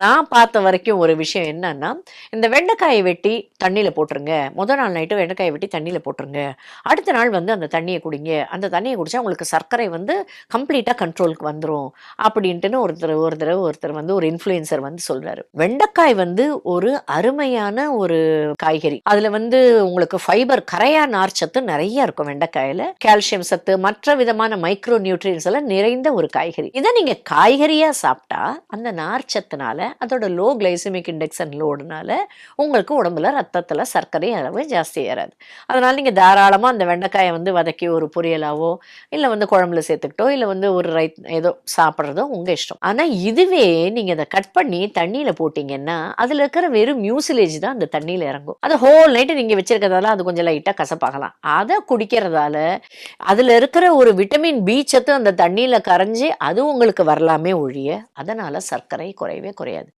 நான் பார்த்த வரைக்கும் ஒரு விஷயம் என்னன்னா, இந்த வெண்டைக்காய வெட்டி தண்ணீல போட்டுருங்க. முதல் நாள் நைட்டு வெண்டைக்காய வெட்டி தண்ணீல போட்டுருங்க. அடுத்த நாள் வந்து அந்த தண்ணிய குடிங்க. அந்த தண்ணிய குடிச்சா உங்களுக்கு சர்க்கரை வந்து கம்ப்ளீட்டா கண்ட்ரோலுக்கு வந்துரும். அப்படின்ட்டுன்னு ஒருத்தர் வந்து ஒரு இன்ஃப்ளூயன்சர் வந்து சொல்றாரு. வெண்டைக்காய் வந்து ஒரு அருமையான ஒரு காய்கறி. அதுல வந்து உங்களுக்கு ஃபைபர் கரையா நார்ச்சத்து நெறைய இருக்கும் வெண்டைக்காயில. கால்சியம் சத்து, மற்ற விதமான மைக்ரோ நியூட்ரியன்ட்ஸ் எல்லாம் நிறைந்த ஒரு காய்கறி. இத நீங்க காய்கறியா சாப்பிட்டா, அந்த நார்ச்சத்துனால அதோட லோ கிளைசெமிக் இண்டெக்ஸ் அண்ட் லோடுனால உங்களுக்கு உடம்புல ரத்தத்துல சர்க்கரை அளவு ஜாஸ்தி ஏறாது. அதனால நீங்க தாராளமா அந்த வெண்டைக்காயை வந்து வதக்கி ஒரு பொரியலாவோ இல்ல வந்து குழம்புல சேர்த்துக்கிட்டோ இல்ல வந்து ஒரு ஏதோ சாப்பிட்றதோ உங்க இஷ்டம். ஆனா இதுவே நீங்க அதை கட் பண்ணி தண்ணியில போட்டீங்கன்னா அதுல இருக்கிற வெறும் மியூசிலேஜ் தான் அந்த தண்ணியில இறங்கும். அது ஹோல் நைட்டு நீங்க வச்சிருக்கிறதால அது கொஞ்சம் லைட்டா கசப்பாகலாம். அதை குடிக்கிறதால அதுல இருக்கிற ஒரு விட்டமின் பி சத்து அந்த தண்ணியில கரைஞ்சி அது உங்களுக்கு வரலாமே ஒழிய அதனால சர்க்கரை குறையவே குறையாது.